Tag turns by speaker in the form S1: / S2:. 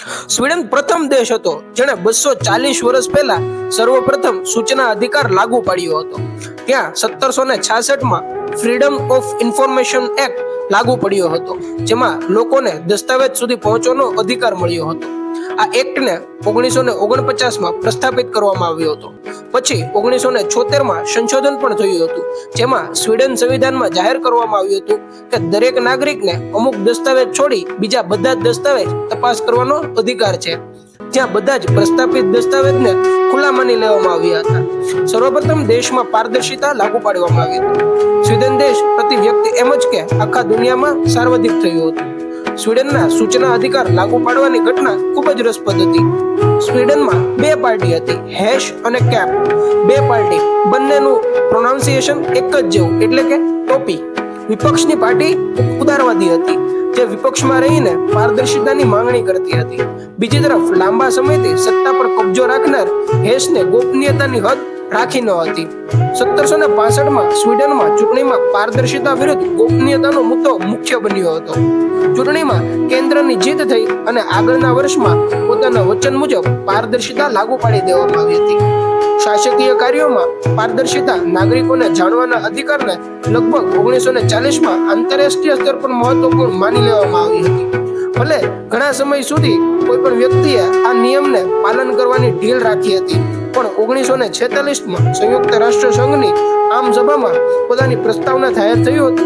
S1: Sweden પ્રથમ દેશ હતો જેણે 240 વર્ષ પહેલા સર્વપ્રથમ સૂચના અધિકાર લાગુ પાડ્યો હતો. ત્યાં 1766માં ફ્રીડમ ઓફ ઇન્ફોર્મેશન એક્ટ લાગુ પડ્યો હતો, જેમાં લોકોને દસ્તાવેજ સુધી પહોંચવાનો અધિકાર મળ્યો હતો. આ એક્ટને 1949માં પ્રસ્થાપિત કરવામાં આવ્યો હતો. પછી 1976માં સંશોધન પણ થયું હતું, જેમાં સ્વીડન સંવિધાનમાં જાહેર કરવામાં આવ્યું હતું કે દરેક નાગરિકને અમુક દસ્તાવેજ છોડી બીજા બધા જ દસ્તાવેજ તપાસ કરવાનો અધિકાર છે, જ્યાં બધા જ પ્રસ્થાપિત દસ્તાવેજને ખુલ્લા માની લેવામાં આવ્યા હતા. સર્વપ્રથમ દેશમાં પારદર્શિતા લાગુ પાડવામાં આવી હતી. સ્વીડન દેશ પ્રતિ વ્યક્તિ એમ જ કે આખા દુનિયામાં સાર્વત્રિક થયું હતું. સ્વીડનના સૂચના અધિકાર લાગુ પાડવાની ઘટના ખૂબ જ રસપ્રદ હતી. સ્વીડનમાં બે પાર્ટી હતી, હેશ અને કેપ. બે પાર્ટી બંનેનું પ્રોનાઉન્સિએશન એક જ જેવું, એટલે કે ટોપી. વિપક્ષની પાર્ટી ઉદારવાદી હતી, જે વિપક્ષમાં રહીને પારદર્શિતાની માંગણી કરતી હતી. બીજી તરફ લાંબા સમયથી સત્તા પર કબજો રાખનાર હેશને ગોપનીયતાની હદ રાખી ન હતી. 1765માં સ્વીડનમાં ચૂંટણીમાં પારદર્શિતા વિરુદ્ધ ગોપનીયતાનો મુદ્દો મુખ્ય બન્યો હતો. ચૂંટણીમાં કેન્દ્રની જીત થઈ અને આગળના વર્ષમાં પોતાના વચન મુજબ પારદર્શિતા લાગુ પાડી દેવામાં આવી હતી. શાસકીય કાર્યોમાં પારદર્શિતા નાગરિકોને જાણવાના અધિકારને લગભગ 1940માં આંતરરાષ્ટ્રીય સ્તર પર મહત્વપૂર્ણ માની લેવામાં આવી હતી. ભલે ઘણા સમય સુધી કોઈ પણ વ્યક્તિએ આ નિયમને પાલન કરવાની ઢીલ રાખી હતી, પણ 1946માં સંયુક્ત રાષ્ટ્ર સંઘની આમ સભામાં પોતાની પ્રસ્તાવના જાહેર થયું હતું.